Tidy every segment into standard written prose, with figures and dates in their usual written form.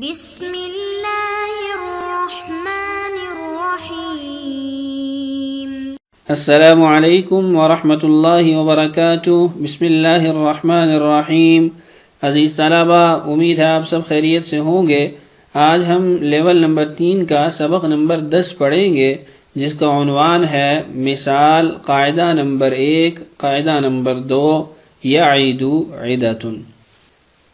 بسم اللہ الرحمن الرحیم۔ السلام علیکم ورحمۃ اللہ وبرکاتہ۔ بسم اللہ الرحمن الرحیم۔ عزیز طلبہ، امید ہے آپ سب خیریت سے ہوں گے۔ آج ہم لیول نمبر 3 کا سبق نمبر 10 پڑھیں گے، جس کا عنوان ہے مثال قاعدہ نمبر 1، قاعدہ نمبر 2، یعید عدۃ۔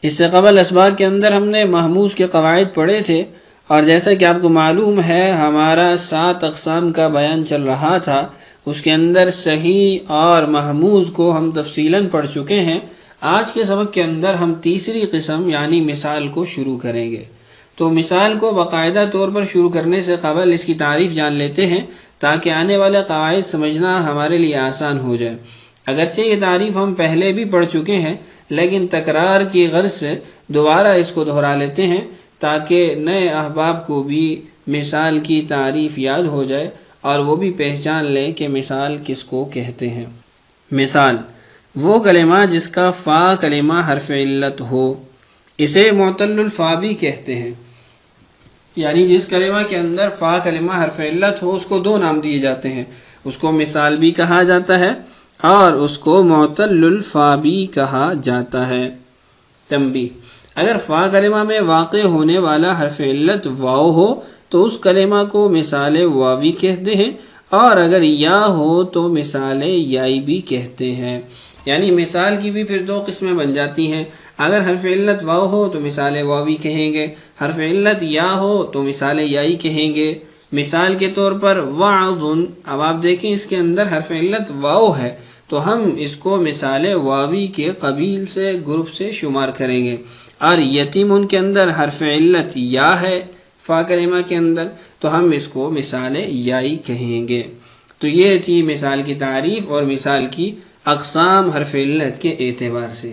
اس سے قبل اسباق کے اندر ہم نے محموز کے قواعد پڑھے تھے، اور جیسا کہ آپ کو معلوم ہے ہمارا 7 اقسام کا بیان چل رہا تھا۔ اس کے اندر صحیح اور محموز کو ہم تفصیلاً پڑھ چکے ہیں۔ آج کے سبق کے اندر ہم تیسری قسم یعنی مثال کو شروع کریں گے۔ تو مثال کو باقاعدہ طور پر شروع کرنے سے قبل اس کی تعریف جان لیتے ہیں، تاکہ آنے والے قواعد سمجھنا ہمارے لیے آسان ہو جائے۔ اگرچہ یہ تعریف ہم پہلے بھی پڑھ چکے ہیں، لیکن تکرار کی غرض سے دوبارہ اس کو دہرا لیتے ہیں، تاکہ نئے احباب کو بھی مثال کی تعریف یاد ہو جائے اور وہ بھی پہچان لیں کہ مثال کس کو کہتے ہیں۔ مثال وہ کلمہ جس کا فا کلمہ حرف علت ہو، اسے معتل الفا بھی کہتے ہیں۔ یعنی جس کلمہ کے اندر فا کلمہ حرف علت ہو، اس کو 2 نام دیے جاتے ہیں، اس کو مثال بھی کہا جاتا ہے اور اس کو معتل الفا بھی کہا جاتا ہے۔ تنبیہ: اگر فا کلمہ میں واقع ہونے والا حرف علت واو ہو تو اس کلمہ کو مثال واوی کہتے ہیں، اور اگر یا ہو تو مثال یائی بھی کہتے ہیں۔ یعنی مثال کی بھی پھر 2 قسمیں بن جاتی ہیں۔ اگر حرف علت واو ہو تو مثال واوی کہیں گے، حرف علت یا ہو تو مثال یائی کہیں گے۔ مثال کے طور پر وعظ، اب آپ دیکھیں اس کے اندر حرف علت واو ہے، تو ہم اس کو مثال واوی کے قبیل سے گروپ سے شمار کریں گے۔ اور یتیم کے اندر حرف علت یا ہے فا کلمہ کے اندر، تو ہم اس کو مثال یائی کہیں گے۔ تو یہ تھی مثال کی تعریف اور مثال کی اقسام حرف علت کے اعتبار سے۔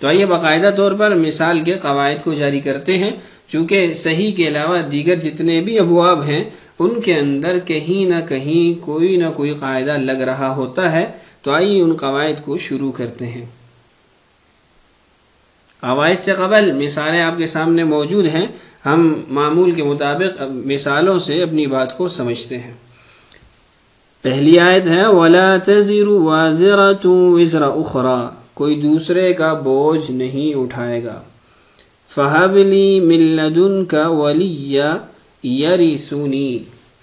تو آئیے باقاعدہ طور پر مثال کے قواعد کو جاری کرتے ہیں، چونکہ صحیح کے علاوہ دیگر جتنے بھی ابواب ہیں ان کے اندر کہیں نہ کہیں کوئی نہ کوئی قاعدہ لگ رہا ہوتا ہے۔ تو آئیے ان قواعد کو شروع کرتے ہیں۔ قواعد سے قبل مثالیں آپ کے سامنے موجود ہیں، ہم معمول کے مطابق مثالوں سے اپنی بات کو سمجھتے ہیں۔ پہلی آیت ہے وَلَا تَزِرُ وَازِرَةٌ وِزْرَ أُخْرَى، کوئی دوسرے کا بوجھ نہیں اٹھائے گا۔ فَهَبْ لِي مِن لَّدُنْكَ وَلِيًّا يَرِثُنِي،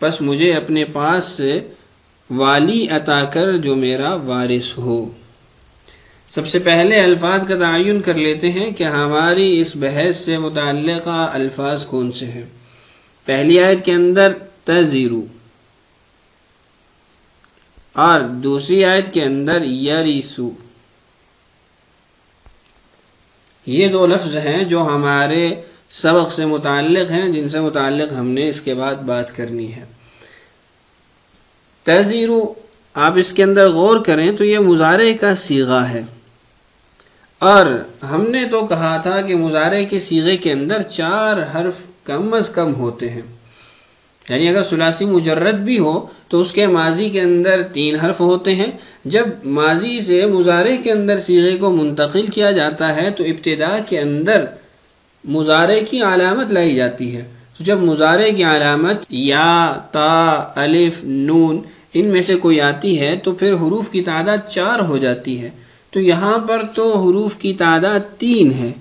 پس مجھے اپنے پاس سے والی عطا کر جو میرا وارث ہو۔ سب سے پہلے الفاظ کا تعین کر لیتے ہیں کہ ہماری اس بحث سے متعلقہ الفاظ کون سے ہیں۔ پہلی آیت کے اندر تزرو اور دوسری آیت کے اندر یریسو، یہ 2 لفظ ہیں جو ہمارے سبق سے متعلق ہیں، جن سے متعلق ہم نے اس کے بعد بات کرنی ہے۔ تزرو، آپ اس کے اندر غور کریں تو یہ مضارع کا صیغہ ہے، اور ہم نے تو کہا تھا کہ مضارع کے صیغے کے اندر 4 حرف کم از کم ہوتے ہیں۔ یعنی اگر ثلاثی مجرد بھی ہو تو اس کے ماضی کے اندر 3 حرف ہوتے ہیں۔ جب ماضی سے مضارع کے اندر صیغے کو منتقل کیا جاتا ہے تو ابتدا کے اندر مضارع کی علامت لائی جاتی ہے۔ تو جب مضارع کی علامت یا، تا، الف، نون ان میں سے کوئی آتی ہے تو پھر حروف کی تعداد 4 ہو جاتی ہے۔ تو یہاں پر تو حروف کی تعداد 3 ہے،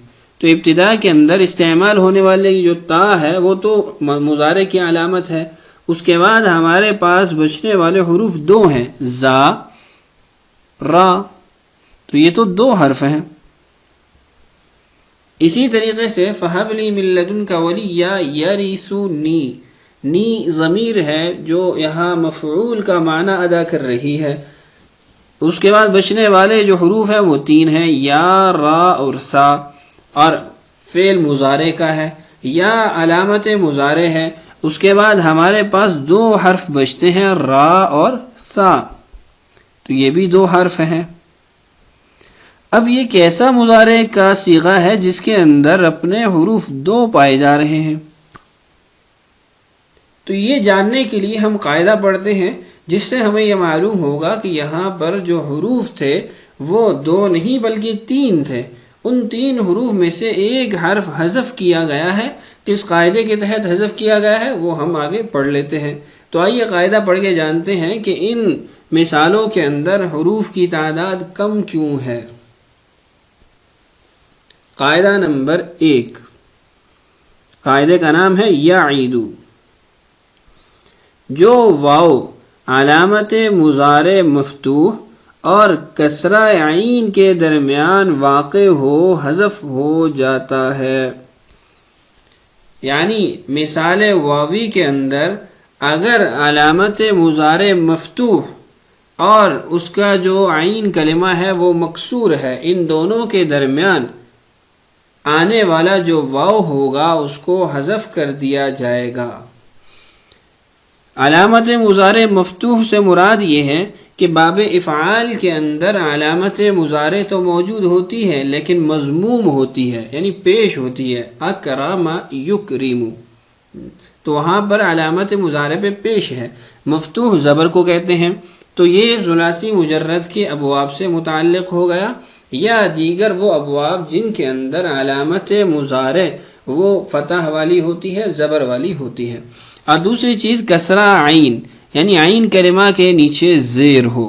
تو ابتدا کے اندر استعمال ہونے والے جو تا ہے وہ تو مضارع کی علامت ہے۔ اس کے بعد ہمارے پاس بچنے والے حروف 2 ہیں، زا، را، تو یہ تو 2 حرف ہیں۔ اسی طریقے سے فَهَبْ لِي مِن لَّدُنْكَ وَلِيًّا يَرِثُنِي، نی ضمیر ہے جو یہاں مفعول کا معنی ادا کر رہی ہے۔ اس کے بعد بچنے والے جو حروف ہیں وہ 3 ہیں، یا، را اور سا، اور فعل مضارع کا ہے، یا علامت مضارع ہے۔ اس کے بعد ہمارے پاس 2 حرف بچتے ہیں، را اور سا، تو یہ بھی 2 حرف ہیں۔ اب یہ کیسا مضارع کا صیغہ ہے جس کے اندر اپنے حروف 2 پائے جا رہے ہیں؟ تو یہ جاننے کے لیے ہم قاعدہ پڑھتے ہیں، جس سے ہمیں یہ معلوم ہوگا کہ یہاں پر جو حروف تھے وہ 2 نہیں بلکہ 3 تھے۔ ان 3 حروف میں سے ایک حرف حذف کیا گیا ہے کس قاعدے کے تحت حذف کیا گیا ہے وہ ہم آگے پڑھ لیتے ہیں. تو آئیے قاعدہ پڑھ کے جانتے ہیں کہ ان مثالوں کے اندر حروف کی تعداد کم کیوں ہے. قاعدہ نمبر 1، قاعدے کا نام ہے یعید. جو واو علامت مضارع مفتوح اور کسرہ عین کے درمیان واقع ہو حذف ہو جاتا ہے. یعنی مثال واوی کے اندر اگر علامت مضارع مفتوح اور اس کا جو عین کلمہ ہے وہ مکسور ہے، ان دونوں کے درمیان آنے والا جو واو ہوگا اس کو حذف کر دیا جائے گا. علامت مضارع مفتوح سے مراد یہ ہے کہ باب افعال کے اندر علامت مضارع تو موجود ہوتی ہے لیکن مضموم ہوتی ہے، یعنی پیش ہوتی ہے. اکرم یکرم، تو وہاں پر علامت مضارع پہ پیش ہے. مفتوح زبر کو کہتے ہیں. تو یہ ثلاثی مجرد کے ابواب سے متعلق ہو گیا، یا دیگر وہ ابواب جن کے اندر علامت مضارع وہ فتح والی ہوتی ہے، زبر والی ہوتی ہے. اور دوسری چیز کسرہ عین، یعنی عین کلمہ کے نیچے زیر ہو.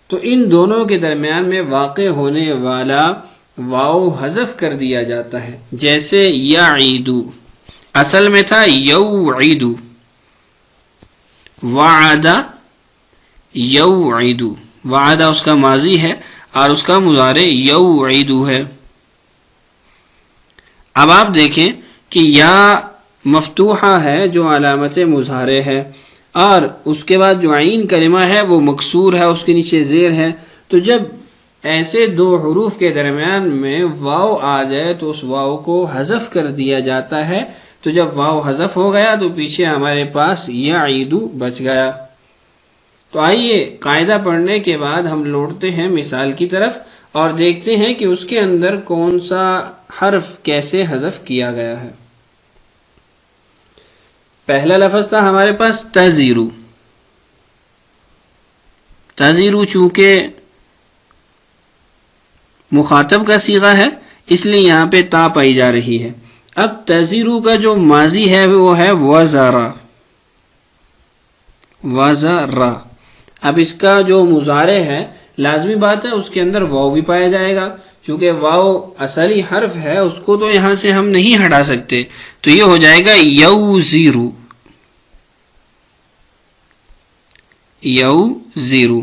تو ان دونوں کے درمیان میں واقع ہونے والا واو حذف کر دیا جاتا ہے. جیسے یعید اصل میں تھا یوعید، وعد یوعید، وعد اس کا ماضی ہے اور اس کا مضارع یوعید ہے. اب آپ دیکھیں کہ یا مفتوحہ ہے جو علامت مضارع ہے، اور اس کے بعد جو عین کلمہ ہے وہ مکسور ہے، اس کے نیچے زیر ہے. تو جب ایسے دو حروف کے درمیان میں واو آ جائے تو اس واو کو حذف کر دیا جاتا ہے. تو جب واو حذف ہو گیا تو پیچھے ہمارے پاس یعید بچ گیا. تو آئیے قاعدہ پڑھنے کے بعد ہم لوٹتے ہیں مثال کی طرف اور دیکھتے ہیں کہ اس کے اندر کون سا حرف کیسے حذف کیا گیا ہے. پہلا لفظ تھا ہمارے پاس تزیرو. تزیرو چونکہ مخاطب کا صیغہ ہے اس لیے یہاں پہ تا پائی جا رہی ہے. اب تزیرو کا جو ماضی ہے وہ ہے وزارا، وزارا. اب اس کا جو مضارع ہے لازمی بات ہے اس کے اندر واو بھی پایا جائے گا، چونکہ واو اصلی حرف ہے اس کو تو یہاں سے ہم نہیں ہٹا سکتے. تو یہ ہو جائے گا یوزیرو، یوزیرو.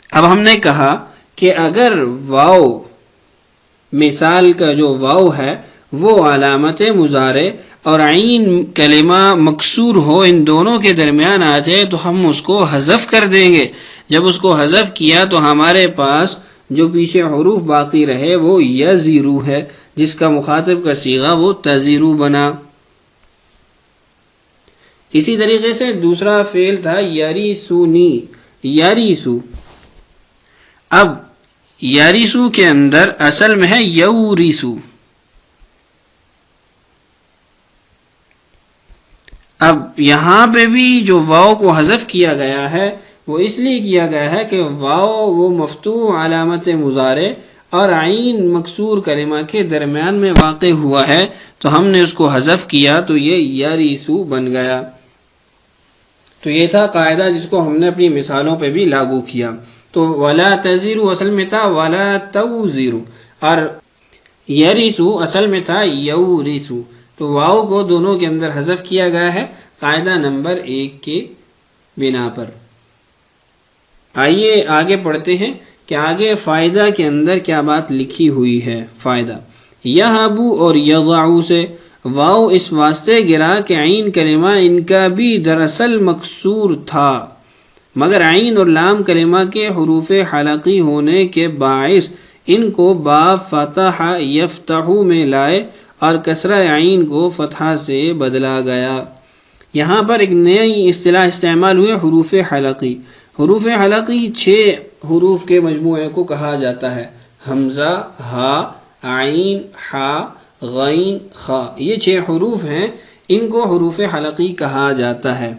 اب ہم نے کہا کہ اگر واو مثال کا جو واو ہے وہ علامت مضارع اور عین کلمہ مکسور ہو، ان دونوں کے درمیان آ جائے تو ہم اس کو حذف کر دیں گے. جب اس کو حذف کیا تو ہمارے پاس جو پیچھے حروف باقی رہے وہ یزیرو ہے، جس کا مخاطب کا صیغہ وہ تزیرو بنا. اسی طریقے سے دوسرا فعل تھا یریسونی، یریسو. اب یریسو کے اندر اصل میں ہے یوریسو. اب یہاں پہ بھی جو واو کو حذف کیا گیا ہے وہ اس لیے کیا گیا ہے کہ واو وہ مفتوح علامت مضارع اور عین مکسور کلمہ کے درمیان میں واقع ہوا ہے، تو ہم نے اس کو حذف کیا تو یہ یریسو بن گیا. تو یہ تھا قاعدہ جس کو ہم نے اپنی مثالوں پہ بھی لاگو کیا. تو ولا تزیرو اصل میں تھا ولا توزیرو، اور یریسو اصل میں تھا یوریسو. تو واو کو دونوں کے اندر حذف کیا گیا ہے قاعدہ نمبر 1 کے بنا پر. آئیے آگے پڑھتے ہیں کہ آگے فائدہ کے اندر کیا بات لکھی ہوئی ہے. فائدہ یہابو اور یضعو سے واو اس واسطے گرا کہ عین کلمہ ان کا بھی دراصل مکسور تھا، مگر عین اور لام کلمہ کے حروف حلقی ہونے کے باعث ان کو با فتح یفتحو میں لائے اور کسرہ عین کو فتحہ سے بدلا گیا. یہاں پر ایک نئی اصطلاح استعمال ہوئے، حروف حلقی. حروف حلقی 6 حروف کے مجموعے کو کہا جاتا ہے: حمزہ، ہا، عین، حا، غین، خا. یہ 6 حروف ہیں، ان کو حروف حلقی کہا جاتا ہے.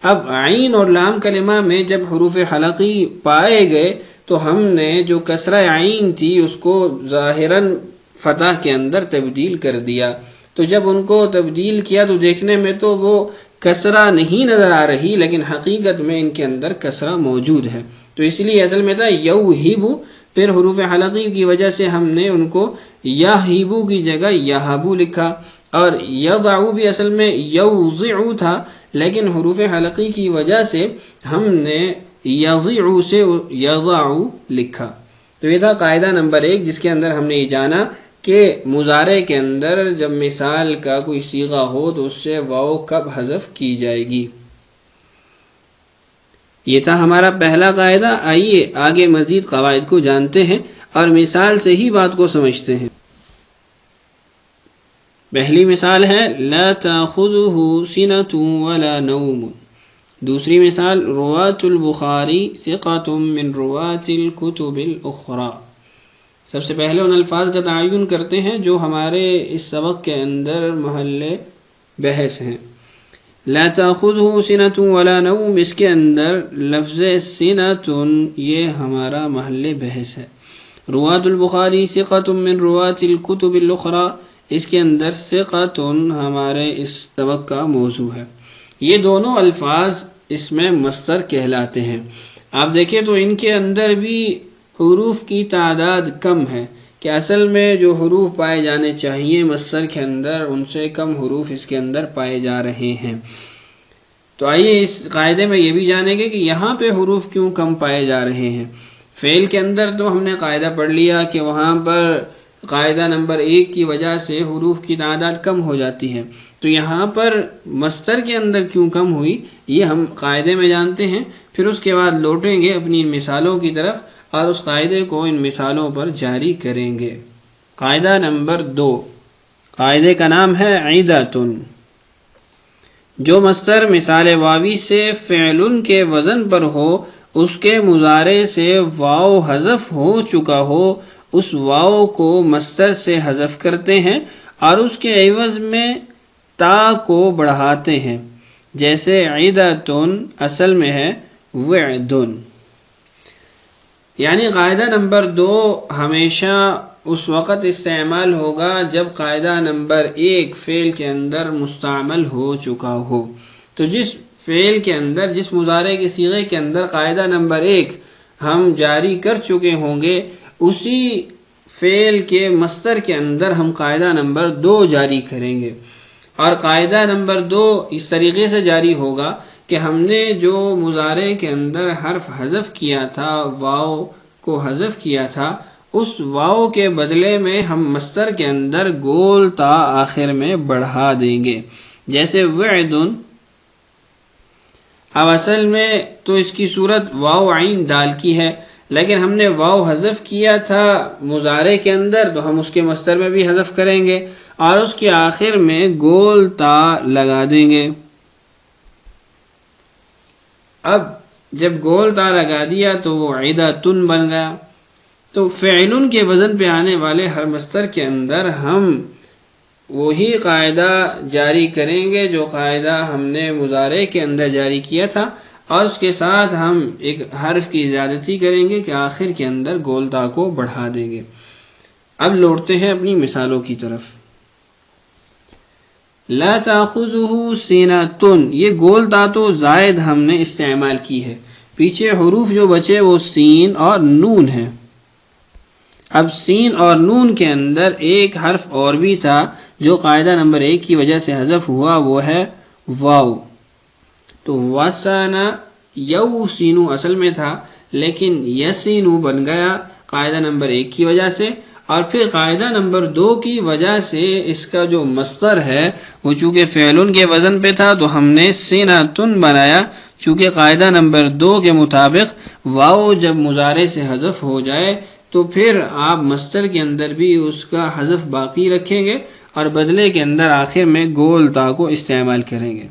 اب عین اور لام کلمہ میں جب حروف حلقی پائے گئے تو ہم نے جو کسرہ عین تھی اس کو ظاہراً فتح کے اندر تبدیل کر دیا. تو جب ان کو تبدیل کیا تو دیکھنے میں تو وہ کسرہ نہیں نظر آ رہی، لیکن حقیقت میں ان کے اندر کسرہ موجود ہے. تو اس لیے اصل میں تھا یوہبو، پھر حروف حلقی کی وجہ سے ہم نے ان کو یہیبو کی جگہ یہبو لکھا، اور یضعو بھی اصل میں یوضعو تھا، لیکن حروف حلقی کی وجہ سے ہم نے یضعو سے یضعو لکھا. تو یہ تھا قاعدہ نمبر 1، جس کے اندر ہم نے یہ جانا کہ مضارع کے اندر جب مثال کا کوئی صیغہ ہو تو اس سے واو کب حذف کی جائے گی. یہ تھا ہمارا پہلا قاعدہ. آئیے آگے مزید قواعد کو جانتے ہیں اور مثال سے ہی بات کو سمجھتے ہیں. پہلی مثال ہے لا تاخذہ سنۃ ولا نوم. دوسری مثال رواة البخاری ثقۃ من رواة الکتب الاخری. سب سے پہلے ان الفاظ کا تعین کرتے ہیں جو ہمارے اس سبق کے اندر محل بحث ہیں. لا تاخذہ سنۃ ولا نوم، اس کے اندر لفظ سنۃ یہ ہمارا محل بحث ہے. رواة البخاری ثقۃ من رواة الکتب الاخری، اس کے اندر ثقۃ ہمارے اس سبق کا موضوع ہے. یہ دونوں الفاظ اس میں مصدر کہلاتے ہیں. آپ دیکھیں تو ان کے اندر بھی حروف کی تعداد کم ہے، کہ اصل میں جو حروف پائے جانے چاہیے مصدر کے اندر ان سے کم حروف اس کے اندر پائے جا رہے ہیں. تو آئیے اس قاعدے میں یہ بھی جانیں گے کہ یہاں پہ حروف کیوں کم پائے جا رہے ہیں. فعل کے اندر تو ہم نے قاعدہ پڑھ لیا کہ وہاں پر قاعدہ نمبر 1 کی وجہ سے حروف کی تعداد کم ہو جاتی ہے. تو یہاں پر مصدر کے اندر کیوں کم ہوئی یہ ہم قاعدے میں جانتے ہیں، پھر اس کے بعد لوٹیں گے اپنی مثالوں کی طرف اور اس قاعدے کو ان مثالوں پر جاری کریں گے. قاعدہ نمبر 2، قاعدے کا نام ہے عیدۃ. جو مصدر مثال واوی سے فعل کے وزن پر ہو، اس کے مضارع سے واو حذف ہو چکا ہو، اس واو کو مصدر سے حذف کرتے ہیں اور اس کے عوض میں تا کو بڑھاتے ہیں. جیسے عیدۃ اصل میں ہے وعد. یعنی قاعدہ نمبر 2 ہمیشہ اس وقت استعمال ہوگا جب قاعدہ نمبر 1 فعل کے اندر مستعمل ہو چکا ہو. تو جس فعل کے اندر، جس مضارع کے صیغے کے اندر قاعدہ نمبر 1 ہم جاری کر چکے ہوں گے، اسی فعل کے مصدر کے اندر ہم قاعدہ نمبر 2 جاری کریں گے. اور قاعدہ نمبر 2 اس طریقے سے جاری ہوگا کہ ہم نے جو مضارع کے اندر حرف حذف کیا تھا، واو کو حذف کیا تھا، اس واو کے بدلے میں ہم مصدر کے اندر گول تا آخر میں بڑھا دیں گے. جیسے وعد. اب اصل میں تو اس کی صورت واو عین دال کی ہے، لیکن ہم نے واو حذف کیا تھا مضارع کے اندر، تو ہم اس کے مصدر میں بھی حذف کریں گے اور اس کے آخر میں گول تا لگا دیں گے. اب جب گول تا لگا دیا تو وہ عیدۃ بن گیا. تو فعل کے وزن پہ آنے والے ہر مصدر کے اندر ہم وہی قاعدہ جاری کریں گے جو قاعدہ ہم نے مضارع کے اندر جاری کیا تھا، اور اس کے ساتھ ہم ایک حرف کی زیادتی کریں گے کہ آخر کے اندر گول تا کو بڑھا دیں گے. اب لوٹتے ہیں اپنی مثالوں کی طرف. لا تاخذہ سنۃ، یہ گول تا تو زائد ہم نے استعمال کی ہے، پیچھے حروف جو بچے وہ سین اور نون ہیں. اب سین اور نون کے اندر ایک حرف اور بھی تھا جو قاعدہ نمبر 1 کی وجہ سے حذف ہوا، وہ ہے واو. تو وسنا یوسینو اصل میں تھا، لیکن یسینو بن گیا قاعدہ نمبر 1 کی وجہ سے. اور پھر قاعدہ نمبر 2 کی وجہ سے اس کا جو مصدر ہے وہ چونکہ فعل کے وزن پہ تھا تو ہم نے سنۃ بنایا. چونکہ قاعدہ نمبر 2 کے مطابق واو جب مضارع سے حذف ہو جائے تو پھر آپ مصدر کے اندر بھی اس کا حذف باقی رکھیں گے اور بدلے کے اندر آخر میں گول تا کو استعمال کریں گے.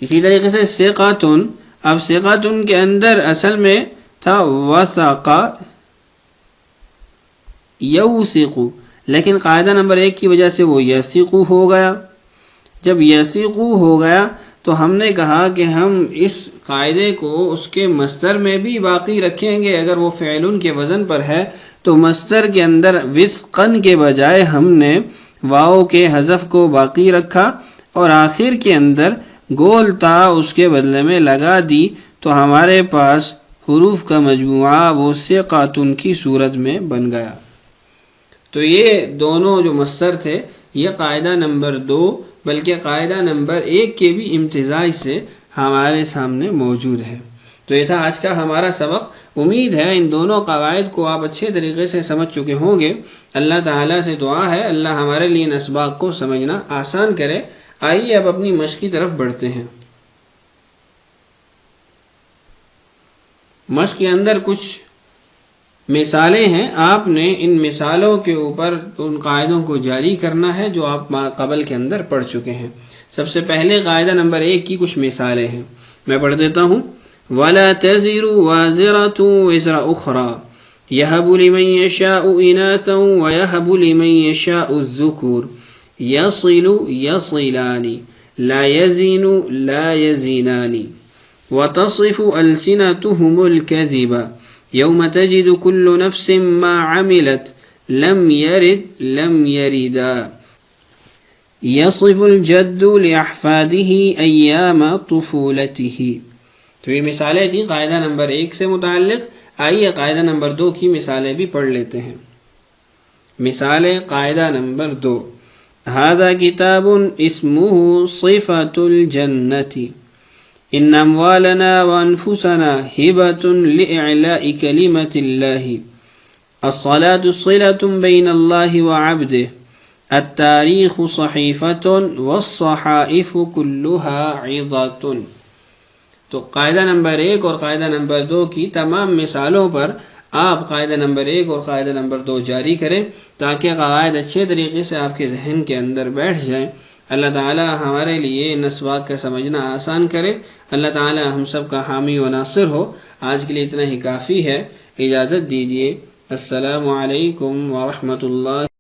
اسی طریقے سے ثقۃ. اب ثقۃ کے اندر اصل میں تھا وثق یوثق، لیکن قاعدہ نمبر 1 کی وجہ سے وہ یثق ہو گیا. جب یثق ہو گیا تو ہم نے کہا کہ ہم اس قاعدے کو اس کے مصدر میں بھی باقی رکھیں گے. اگر وہ فعل کے وزن پر ہے تو مصدر کے اندر وثقن کے بجائے ہم نے واو کے حذف کو باقی رکھا اور آخر کے اندر گول تا اس کے بدلے میں لگا دی تو ہمارے پاس حروف کا مجموعہ وثقاتن کی صورت میں بن گیا۔ تو یہ دونوں جو مصدر تھے یہ قاعدہ نمبر 2 بلکہ قاعدہ نمبر 1 کے بھی امتزاج سے ہمارے سامنے موجود ہے۔ تو یہ تھا آج کا ہمارا سبق۔ امید ہے ان دونوں قواعد کو آپ اچھے طریقے سے سمجھ چکے ہوں گے۔ اللہ تعالیٰ سے دعا ہے اللہ ہمارے لیے ان اسباق کو سمجھنا آسان کرے۔ آئیے اب اپنی مشق کی طرف بڑھتے ہیں۔ مشق کے اندر کچھ مثالیں ہیں، آپ نے ان مثالوں کے اوپر ان قاعدوں کو جاری کرنا ہے جو آپ قبل کے اندر پڑھ چکے ہیں۔ سب سے پہلے قاعدہ نمبر 1 کی کچھ مثالیں ہیں، میں پڑھ دیتا ہوں۔ وَلَا تَزِرُ وَازِرَةٌ وِزْرَ أُخْرَى يَهَبُ لِمَن يَشَاءُ إِنَاثًا وَيَهَبُ لِمَن يَشَاءُ الذُّكُورَ يَصِلُ يَصِلَانِ لَا يَزِينُ لَا يَزِينَانِ وَتَصِفُ أَلْسِنَتُهُمُ الْكَذِبَ يَوْمَ تَجِدُ كُلُّ نَفْسٍ مَّا عَمِلَتْ لَمْ يَرِدْ لَمْ يَرِدَا يَصِفُ الْجَدُّ لِأَحْفَادِهِ أَيَّامَ طُفُولَتِهِ۔ تو یہ مثالیں تھیں قاعدہ نمبر 1 سے متعلق۔ آئیے قاعدہ نمبر 2 کی مثالیں بھی پڑھ لیتے ہیں۔ مثالیں قاعدہ نمبر 2۔ هذا كتاب اسمه صفة الجنة إن أموالنا وأنفسنا هبة لإعلاء كلمة الله الصلاة صلة بين الله وعبده التاريخ صحيفة والصحائف كلها عظة۔ تو قاعدہ نمبر 1 اور قاعدہ نمبر 2 کی تمام مثالوں پر آپ قاعدہ نمبر 1 اور قاعدہ نمبر 2 جاری کریں تاکہ قواعد اچھے طریقے سے آپ کے ذہن کے اندر بیٹھ جائیں۔ اللہ تعالی ہمارے لیے ان اسباق کا سمجھنا آسان کرے۔ اللہ تعالی ہم سب کا حامی و ناصر ہو۔ آج کے لیے اتنا ہی کافی ہے، اجازت دیجیے۔ السلام علیکم ورحمۃ اللہ۔